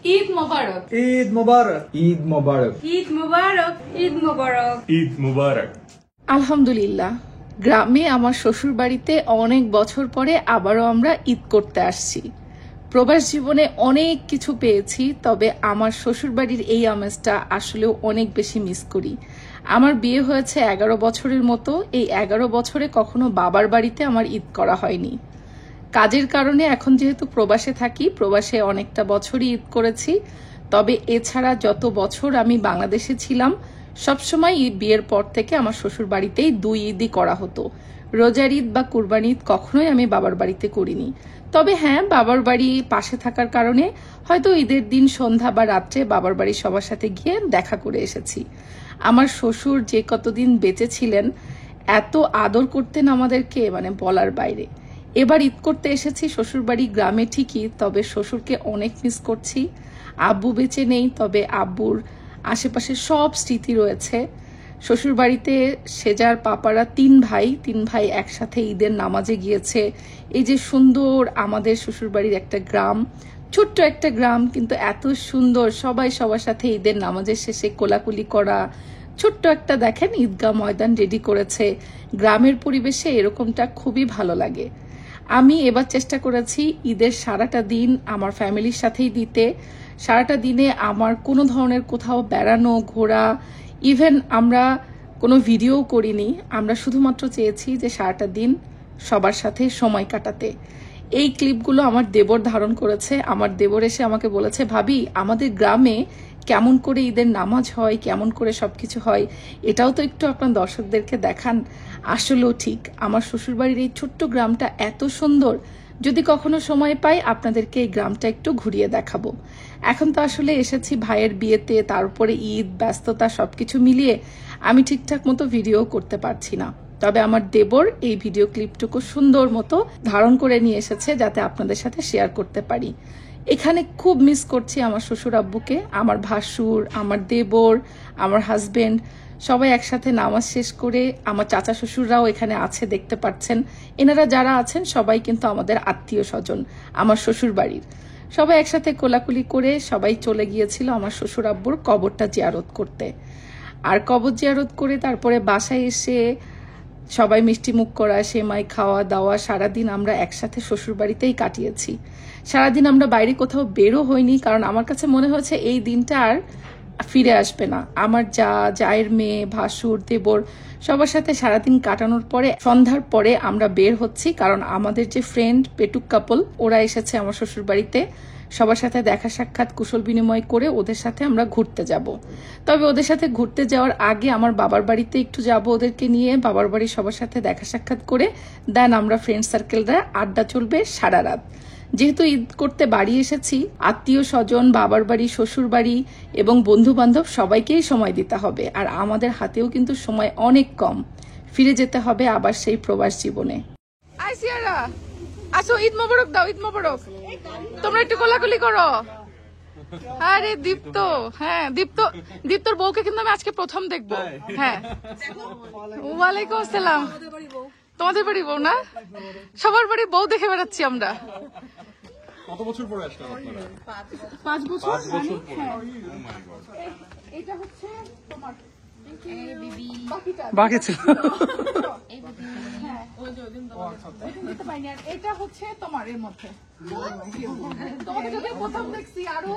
ঈদ মোবারক, ঈদ মোবারক, ঈদ মোবারক, ঈদ মোবারক, ঈদ মোবারক, ঈদ মুবারক। আলহামদুলিল্লাহ, গ্রামে আমার শ্বশুর বাড়িতে অনেক বছর পরে আবারও আমরা ঈদ করতে আসছি। প্রবাস জীবনে অনেক কিছু পেয়েছি, তবে আমার শ্বশুর বাড়ির এই আমেজটা আসলেও অনেক বেশি মিস করি। আমার বিয়ে হয়েছে 11 বছরের মতো, এই 11 বছরে কখনো বাবার বাড়িতে আমার ঈদ করা হয়নি। কাজের কারণে এখন যেহেতু প্রবাসে থাকি, প্রবাসে অনেকটা বছরই ঈদ করেছি। তবে এছাড়া যত বছর আমি বাংলাদেশে ছিলাম, সবসময় ঈদ বিয়ের পর থেকে আমার শ্বশুর বাড়িতেই 2 ঈদই করা হতো। রোজার ঈদ বা কুরবানি ঈদ কখনোই আমি বাবার বাড়িতে করিনি। তবে হ্যাঁ, বাবার বাড়ি পাশে থাকার কারণে হয়তো ঈদের দিন সন্ধ্যা বা রাত্রে বাবার বাড়ির সবার সাথে গিয়ে দেখা করে এসেছি। আমার শ্বশুর যে কতদিন বেঁচে ছিলেন, এত আদর করতেন আমাদেরকে, মানে বলার বাইরে। এবার ঈদ করতে এসেছি শ্বশুরবাড়ি গ্রামে ঠিকই, তবে শ্বশুরকে অনেক মিস করছি। আব্বু বেঁচে নেই, তবে আব্বুর আশেপাশে সব স্মৃতি রয়েছে। শ্বশুরবাড়িতে সেজার পাপারা 3 ভাই একসাথে ঈদের নামাজে গিয়েছে। এই যে সুন্দর আমাদের শ্বশুরবাড়ির একটা গ্রাম, ছোট্ট একটা গ্রাম, কিন্তু এত সুন্দর, সবাই সবার সাথে ঈদের নামাজের শেষে কোলাকুলি করা। ছোট্ট একটা দেখেন ঈদগাহ ময়দান রেডি করেছে। গ্রামের পরিবেশে এরকমটা খুবই ভালো লাগে। আমি এবার চেষ্টা করেছি ঈদের সারাটা দিন আমার ফ্যামিলির সাথেই দিতে। সারাটা দিনে আমার কোনো ধরনের কোথাও বেড়ানো, ঘোরা, ইভেন আমরা কোনো ভিডিও করিনি। আমরা শুধুমাত্র চেয়েছি যে সারাটা দিন সবার সাথে সময় কাটাতে। এই ক্লিপগুলো আমার দেবর ধারণ করেছে। আমার দেবর এসে আমাকে বলেছে, ভাবি আমাদের গ্রামে কেমন করে ঈদের নামাজ হয়, কেমন করে সবকিছু হয়, এটাও তো একটু আপনার দর্শকদেরকে দেখান। আসলেও ঠিক, আমার শ্বশুরবাড়ির এই ছোট্ট গ্রামটা এত সুন্দর। যদি কখনো সময় পাই আপনাদেরকে এই গ্রামটা একটু ঘুরিয়ে দেখাবো। এখন তো আসলে এসেছি ভাইয়ের বিয়েতে, তারপরে ঈদ, ব্যস্ততা, সবকিছু মিলিয়ে আমি ঠিকঠাক মতো ভিডিও করতে পারছি না। তবে আমার দেবর এই ভিডিও ক্লিপটুকু সুন্দর মতো ধারণ করে নিয়ে এসেছে, যাতে আপনাদের সাথে শেয়ার করতে পারি। এখানে খুব মিস করছি আমার শ্বশুর আব্বুকে, আমার ভাসুর, আমার দেবর, আমার হাজবেন্ড, সবাই একসাথে নামাজ শেষ করে। আমার চাচা শ্বশুররাও এখানে আছে, দেখতে পাচ্ছেন। এনারা যারা আছেন সবাই কিন্তু আমাদের আত্মীয় স্বজন, আমার শ্বশুর বাড়ির। সবাই একসাথে কোলাকুলি করে সবাই চলে গিয়েছিল আমার শ্বশুর আব্বুর কবরটা জিয়ারত করতে। আর কবর জিয়ারত করে তারপরে বাসায় এসে সবাই মিষ্টি মুখ করা, সেমাই খাওয়া দাওয়া, সারাদিন আমরা একসাথে শ্বশুর বাড়িতেই কাটিয়েছি। সারাদিন আমরা বাইরে কোথাও বেরো হইনি, কারণ আমার কাছে মনে হয়েছে এই দিনটা আর ফিরে আসবে না। আমার জায়ের মেয়ে, ভাসুর, দেবর সবার সাথে সারাদিন কাটানোর পরে সন্ধ্যার পরে আমরা বের হচ্ছি, কারণ আমাদের যে ফ্রেন্ড পেটুক কাপল, ওরা এসেছে আমার শ্বশুর বাড়িতে। সবার সাথে দেখা সাক্ষাৎ কুশল বিনিময় করে ওদের সাথে আমরা ঘুরতে যাব। তবে ওদের সাথে ঘুরতে যাওয়ার আগে আমার বাবার বাড়িতে একটু যাব ওদেরকে নিয়ে। বাবার বাড়ির সবার সাথে দেখা সাক্ষাৎ করে দেন আমরা ফ্রেন্ড সার্কেলরা আড্ডা চলবে সারা রাত। যেহেতু ঈদ করতে বাড়ি এসেছি, আত্মীয় স্বজন, বাবার বাড়ি, শ্বশুর বাড়ি এবং বন্ধু বান্ধব সবাইকেই সময় দিতে হবে। আর আমাদের হাতেও কিন্তু সময় অনেক কম। ফিরে যেতে হবে আবার সেই প্রবাস জীবনে। আসো, ঈদ মোবারক দাও, ঈদ মোবারক। তোমরা একটু কোলাকুলি করো। আরে দীপ্ত, হ্যাঁ দীপ্তর বউকে কিন্তু আমি আজকে প্রথম দেখবো। হ্যাঁ, ওয়ালাইকুম আসসালাম। তোমাদের বাড়ি বউ না? সবার বাড়ি বউ দেখে বেড়াচ্ছি আমরা। কত বছর পরে আসলাম আপনারা? 5 বছর। এটা হচ্ছে তোমার বাকি ছিল। এটা হচ্ছে তোমার এর মধ্যে। তোমাকে যদি প্রথম দেখছি আরো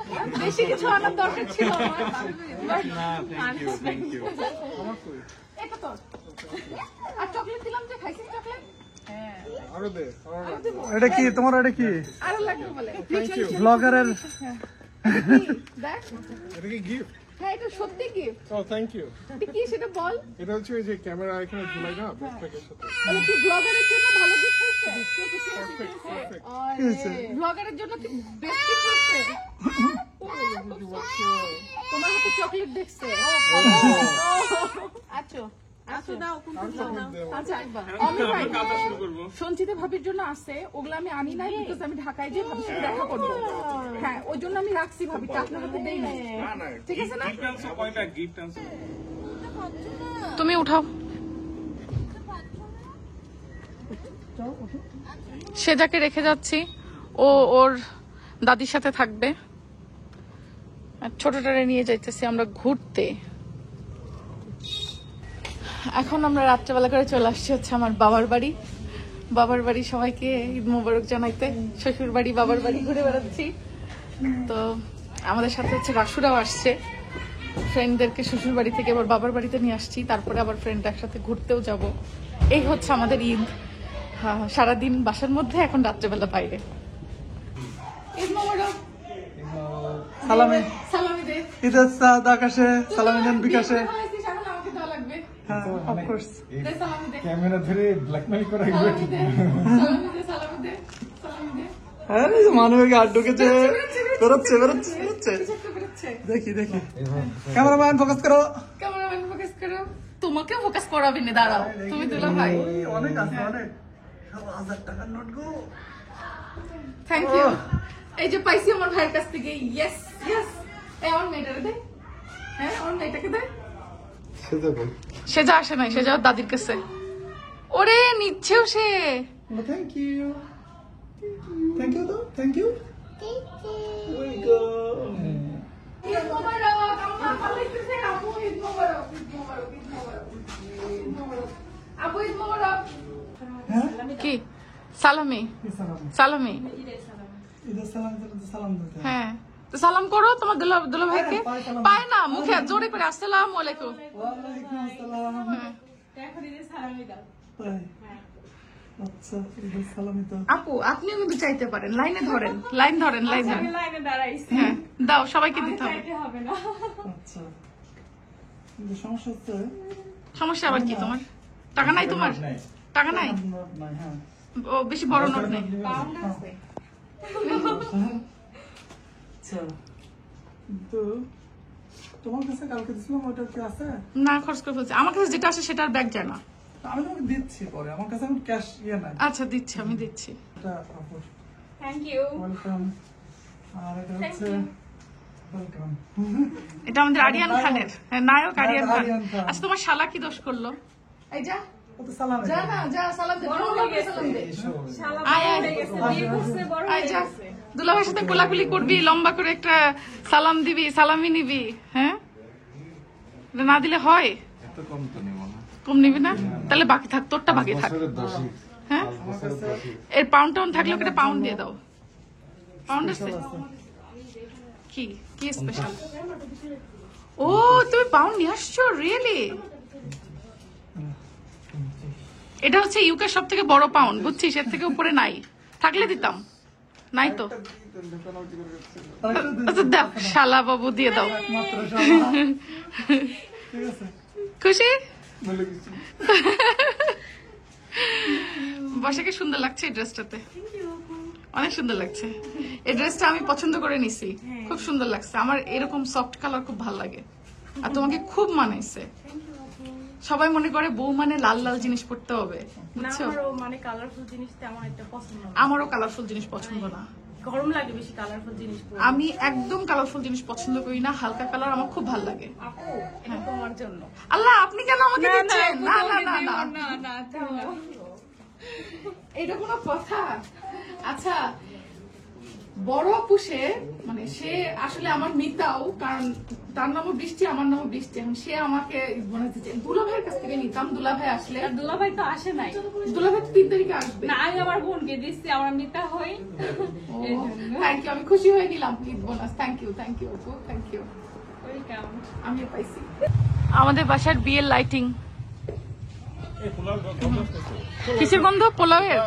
বেশি কিছু আনার দরকার ছিল আমার। এটা তোর। আর চকলেট দিলাম, যে খাইছিস চকলেট? আরো দে। এটা কি তোমার? এটা কি আরো লাগবে বলে ব্লগারের? দেখ, এটা কি গিফট? হ্যাঁ এটা সত্যি গিফট। O thank you. এটা কি সেটা বল। এটা হচ্ছে ওই যে ক্যামেরা এখানে ঝুলাই না ব্যাকপ্যাকের সাথে। তাহলে কি ব্লগারের জন্য ভালো গিফট হচ্ছে? পারফেক্ট। ব্লগারের জন্য কি বেস্ট গিফট হচ্ছে? তোমার হাতে চকলেট দেখছে। আচ্ছা আচ্ছা দাও, আচ্ছা আমি ভাই সঞ্চিতা ভাবির জন্য আছে, ওগুলো আমি আনি নাই, বিকজ আমি ঢাকায় যে ভাবির সাথে দেখা করবো। হ্যাঁ, ওই জন্য আমি রাখছি ভাবিটা, আপনার হাতে দেই নাই। ঠিক আছে না? তুমি উঠাও। সেজাকে রেখে যাচ্ছি, ও ওর দাদির সাথে থাকবে। আর ছোটটারে নিয়ে যাইতেছি আমরা ঘুরতে। এখন আমরা রাত্রেবেলা করে চলে আসছি হচ্ছে আমার বাবার বাড়ি সবাইকে ঈদ মোবারক জানাইতে। শ্বশুর বাড়ি বাবার বাড়ি ঘুরে বেড়াচ্ছি। তো আমাদের সাথে হচ্ছে রাসুরাও আসছে, ফ্রেন্ডদেরকে শ্বশুর বাড়ি থেকে আবার বাবার বাড়িতে নিয়ে আসছি, তারপরে আবার ফ্রেন্ড একসাথে ঘুরতেও যাব। এই হচ্ছে আমাদের ঈদ। সারাদিন বাসার মধ্যে, এখন রাত্রেবেলা বাইরে। ঈদ মোবারক। সালামি সালামি দে। ঈদের চাঁদ আকাশে, সালামি দেন বিকাশে। আমাকে দেওয়া লাগবে। হ্যাঁ, of course। দে সালামি দে। ক্যামেরা ধরে ব্ল্যাকমেল করে সালামি দে, সালামি দে, সালামি দে, সালামি দে। হ্যাঁ, এই যে মানবিক হাত ঢুকেছে, বেরোচ্ছে। কিছু একটা বেরোচ্ছে। দেখি ক্যামেরাম্যান ফোকাস করো। ক্যামেরাম্যান ফোকাস করো। তোমাকেও ফোকাস করাবি না, দাঁড়াও। তুমি দুলা ভাই। অনেক আছে, অনেক 1000 টাকার নোট গো। Thank you. এই যে পাইছি আমার ভাইয়ের কাছ থেকে। Yes yes. এই আমার মেয়েটারে দে। হ্যাঁ, আমার মেয়েটাকে দে। সেজা আসে নাই, সেজা ওর দাদির কাছে। ওরে নিচ্ছেও সে। থ্যাংক ইউ তো, থ্যাংক ইউ। ঈদ মোবারক। আম্মা ভালো লাগতেছে। আপু ঈদ মোবারক, ঈদ মোবারক, ঈদ মোবারক, ঈদ মোবারক। আপু ঈদ মোবারক। কি সালামি? সালামি। ঈদের সালাম দিতে সালাম দিতে। হ্যাঁ, তো সালাম করো তোমার দুলা ভাইকে। পায় না, মুখে জোরে করে আসসালামু আলাইকুম। ওয়ালাইকুম আসসালাম। এখন ঈদের সালামি দাও। তাই? আচ্ছা, ঈদের সালামি তো। আপু আপনিও কিন্তু চাইতে পারেন, লাইনে ধরেন, লাইন ধরেন। আমি লাইনে দাঁড়াইছি। হ্যাঁ, দাও, সবাইকে দিতে হবে। চাইতে হবে না। আচ্ছা, কিন্তু সমস্যা হচ্ছে সমস্যা আবার কি তোমার? টাকা নাই তোমার? টাকা নাই? নোট নাই। হ্যাঁ, ও বেশি বড় নোট নেই। পাউন্ড আছে। আচ্ছা, কিন্তু তোমার কাছে কালকে দিছিলাম, ওটা কি আছে? না, খরচ করে ফেলছি। আমার কাছে যেটা আসে সেটার ব্যাগ জানা। আমি তোমাকে দিচ্ছি পরে, আমার কাছে এখন ক্যাশ নাই। আচ্ছা দিচ্ছি, আমি দিচ্ছি। এটা আপু, থ্যাংক ইউ। ওয়েলকাম। আর এটা হচ্ছে ওয়েলকাম। এটা আমাদের আরিয়ান খানের। হ্যাঁ, নায়ক আরিয়ান খান। আরিয়ান খান। আচ্ছা, তোমার শালা কি দোষ করলো? এই যা, ও তো সালাম যা না, যা সালাম দে। বড় হয়ে গেছে। শালা আয়, বড় আয়। হয়ে গেছে। বিয়ে করছে, বড় আয় হয়ে যা, গেছে। দুলাভাইয়ের সাথে কোলাকুলি করবি, লম্বা করে একটা সালাম দিবি, সালামি নিবি। হ্যাঁ, এটা না দিলে হয়? কম নিবি না? তাহলে বাকি থাক, তোরটা বাকি থাক। হ্যাঁ, এর পাউন্ড টাউন থাকলে ওকে পাউন্ড দিয়ে দাও। পাউন্ড আছে কি? কি স্পেশাল? ও, তুমি পাউন্ড নিয়ে আসছো? রিয়েলি? এটা হচ্ছে ইউকের সব থেকে বড় পাউন্ড, বুঝছিস? এর থেকে উপরে নাই, থাকলে দিতাম। নাই তো। আচ্ছা দাও, শালা বাবু দিয়ে দাও। মাত্র শালা। ঠিক আছে, খুশি? বর্ষাকে সুন্দর লাগছে এই ড্রেসটাতে। অনেক সুন্দর লাগছে এই ড্রেসটা। আমি পছন্দ করে নিছি, খুব সুন্দর লাগছে আমার। এরকম সফট কালার খুব ভালো লাগে, আর তোমাকে খুব মানাইছে। সবাই মনে করে বউ মানে লাল লাল জিনিস পরতে হবে, বুঝছো? আমারও মানে কালারফুল জিনিস তেমন একটা পছন্দ না। আমারও কালারফুল জিনিস পছন্দ না, গরম লাগে বেশি কালারফুল জিনিস পরে। আমি একদম কালারফুল জিনিস পছন্দ করি না। হালকা কালার আমার খুব ভালো লাগে। আপু, এটা তোমার জন্য। আল্লাহ, আপনি কেন আমাকে দিচ্ছেন? না না না না, না না, থামো। এটা কোনো কথা? আচ্ছা, বড় আপু সে, মানে সে আসলে আমার মিতাও, কারণ তার নামও বৃষ্টি, আমার নামও বৃষ্টি। এখন সে আমাকে দুলাভাইয়ের কাছ থেকে নিতাম। দুলাভাই আসলে, আর দুলাভাই তো আসে নাই। দুলাভাই 3 তারিখে আসবে। না, আমি আমার বোনকে দিচ্ছি, আমার মিতা হই। থ্যাংক ইউ, আমি খুশি হয়ে নিলাম। ঈদ বোনাস। থ্যাংক ইউ আপু, থ্যাংক ইউ। ওয়েলকাম। আমিও পাইছি। আমাদের বাসার বিয়ের লাইটিং। কিসের গন্ধ? পোলাওয়ের।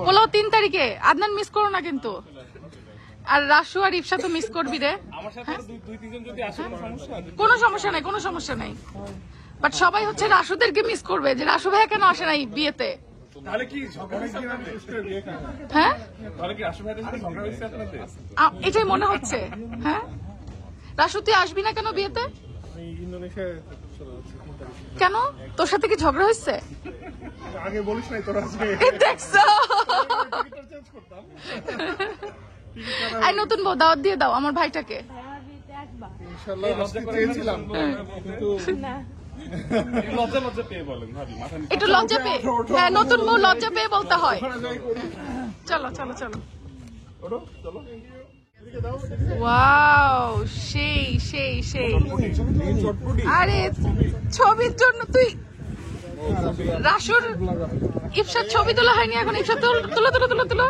পোলাও 3 তারিখে। আদনান মিস করো না কিন্তু। আর রাসু আর ইফসা তো মিস করবি রে। কোনো সমস্যা নাই, কোনো সমস্যা নাই। বাট সবাই হচ্ছে রাসুদেরকে মিস করবে, যে রাসু ভাই কেন আসে নাই বিয়েতে। হ্যাঁ, এটাই মনে হচ্ছে। হ্যাঁ, রাসু তুই আসবি না কেন বিয়েতে? কেন, তোর সাথে কি ঝগড়া হয়েছে? আগে বলিস নাই তোর আজকে। দেখছো? আই নতুন বউ, দাওয়াত দিয়ে দাও আমার ভাইটাকে। ইনশাআল্লাহ আসতে চেয়েছিলাম, কিন্তু একটু লজ্জা পেয়ে, হ্যাঁ, নতুন বউ লজ্জা পেয়ে বলতে হয়। চলো চলো চলো। ওয়াও, সেই আরে ছবির জন্য তুই রাসুর ইফসার ছবি তোলা হয়নি এখন। ইফসার তুলো তুলো তুলো তুলো।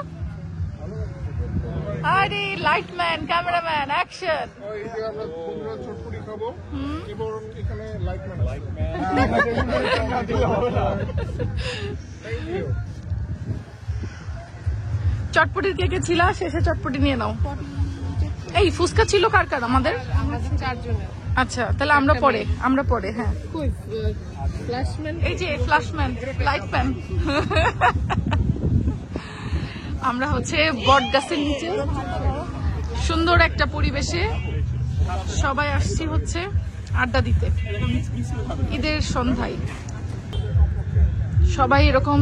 আরে লাইটম্যান, ক্যামেরাম্যান, অ্যাকশন। এই যে আমরা বন্ধুরা চটপটি খাবো এবং এখানে লাইটম্যান চটপটির কে কে ছিল? শেষে চটপটি নিয়ে নাও। এই ফুচকা ছিল কার কার? আমাদের 4 জনের। আচ্ছা তাহলে আমরা পরে হ্যাঁ। এই যে ফ্ল্যাশম্যান, লাইটম্যান। আমরা হচ্ছে বট গাছের নিচে সুন্দর একটা পরিবেশে সবাই আসছি হচ্ছে আড্ডা দিতে ঈদের সন্ধ্যায়। সবাই এরকম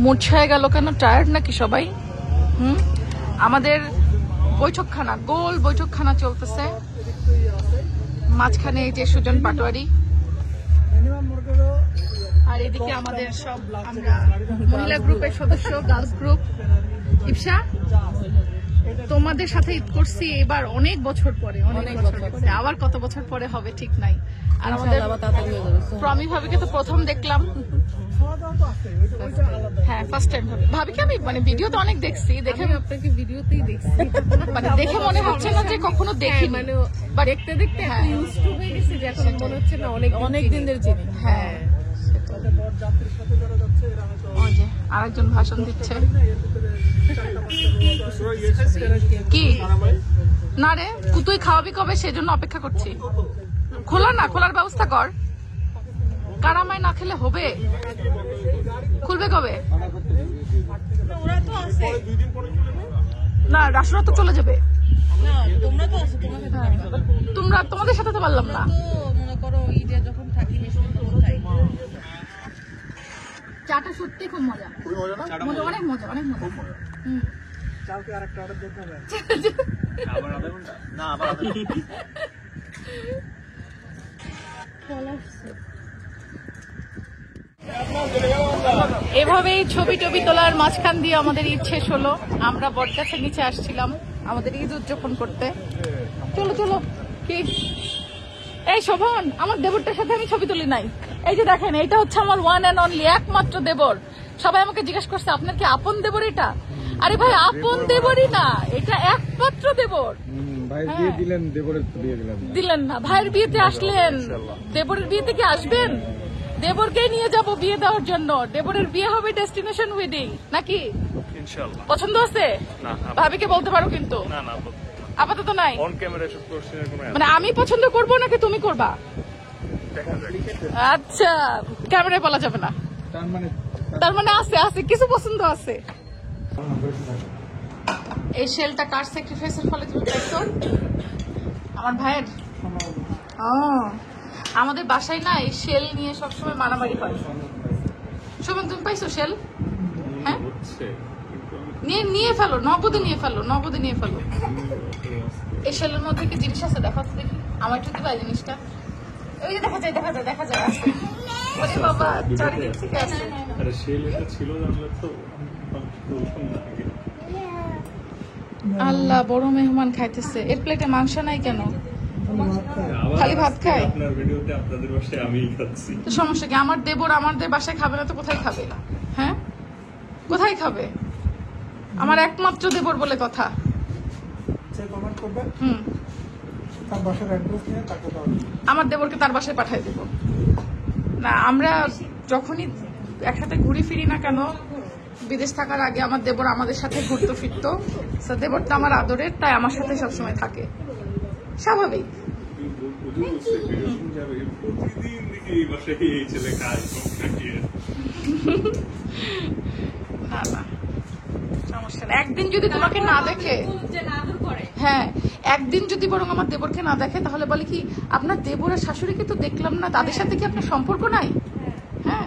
মূর্ছায় গেল কেন? টায়ার্ড নাকি সবাই? আমাদের বৈঠকখানা, গোল বৈঠকখানা চলতেছে, মাঝখানে এই যে সুজন পাটোয়ারি, আর এদিকে আমাদের সব আমরা মহিলা গ্রুপের সদস্য, গার্লস গ্রুপ। ইপসা, তোমাদের সাথে ঈদ করছি এবার অনেক বছর পরে, অনেক বছর পরে। আবার কত বছর পরে হবে ঠিক নাই। আর আমাদের প্রমি ভাবিকে তো প্রথম দেখলাম, হ্যাঁ ফার্স্ট টাইম ভাবিকে আমি মানে ভিডিওতে অনেক দেখছি, দেখে আপনাকে ভিডিওতেই দেখছি, মানে দেখে মনে হচ্ছে না যে কখনো দেখি, মানে বাট দেখতে দেখতে ইউজ টু হয়ে গেছে যে এখন মনে হচ্ছে না অনেক দিন ধরে চিনি। হ্যাঁ ওই যে আরেকজন ভাষণ দিচ্ছে। কি না রে, তুই খাওয়াবি কবে? সেজন্য অপেক্ষা করছি। খোলা না, খোলার ব্যবস্থা কর। কারামায় না খেলে হবে? খুলবে কবে? না রাসুরা তো চলে যাবে। তোমরা তোমাদের সাথে তো পারলাম না। চাটা সত্যি খুব মজা, অনেক মজা, অনেক মজা। এভাবেই ছবি টবি তোলার মাঝখান দিয়ে আমাদের ঈদ শেষ হলো। আমরা বটগাছের নিচে আসছিলাম আমাদের ঈদ উদযাপন করতে। চলো চলো। কি এই শোভন, আমার দেবরটার সাথে আমি ছবি তুলি নাই। এই যে দেখেন, এটা হচ্ছে আমার ওয়ান অ্যান্ড অনলি, একমাত্র দেবর। সবাই আমাকে জিজ্ঞেস করছে আপনার কি আপন দেবর এটা? আরে ভাই আপন দেবরই না, এটা একমাত্র দেবর। দিলেন না, ভাইয়ের বিয়েতে আসলেন, দেবরের বিয়েতে কি আসবেন? দেবরকে নিয়ে যাব বিয়ে দেওয়ার জন্য। দেবরের বিয়ে হবে ডেস্টিনেশন ওয়েডিং নাকি? ইনশাআল্লাহ। পছন্দ আছে? ভাবিকে বলতে পারো কিন্তু। আপাতত নাই। মানে আমি পছন্দ করবো নাকি তুমি করবা? আচ্ছা, ক্যামেরায় বলা যাবে না। তার মানে আছে আছে কিছু পছন্দ আছে। এই শেলটা কার স্যাক্রিফাইসের ফলে তুমি পাইছো? আমার ভাইয়ের। আমাদের বাসায় না এই শেল নিয়ে সবসময় মারামারি হয়। শোভন তুমি পাইছো শেল? হ্যাঁ নিয়ে ফেলো, নগদে নিয়ে ফেলো, নগদে নিয়ে ফেলো। এই শেলের মধ্যে কি জিনিস আছে দেখা তো দেখি। আমার একটু দিবা জিনিসটা? ওই যে দেখা যায় দেখা যায় দেখা যায়। ওরে বাবা, চারিদিক থেকে আসে। আরে শেল এটা ছিল জানলে তো আল্লাহ, বড় মেহমান খাইতেছে। এর প্লেটে মাংস নাই কেন? খালি ভাত খায়। আপনার ভিডিওতে আপনাদের বাসায় আমিই খাচ্ছি। তো সমস্যা কি? আমার দেবর আমাদের বাসায় খাবে না তো কোথায় খাবে? হ্যাঁ কোথায় খাবে? আমার একমাত্র দেবর বলে কথা। আমার দেবরকে তার বাসায় পাঠিয়ে দেব না। আমরা যখনই একসাথে ঘুরি ফিরি না কেন, বিদেশ থাকার আগে আমার দেবর আমাদের সাথে ঘুরতো ফিরতো। দেবরটা আমার আদরের, তাই আমার সাথে সবসময় থাকে, স্বাভাবিক। না না সমস্যা না। একদিন যদি তোমাকে না দেখে, হ্যাঁ একদিন যদি বরং আমার দেবরকে না দেখে তাহলে বলে কি আপনার দেবর আর শাশুড়িকে তো দেখলাম না, তাদের সাথে কি আপনার সম্পর্ক নাই? হ্যাঁ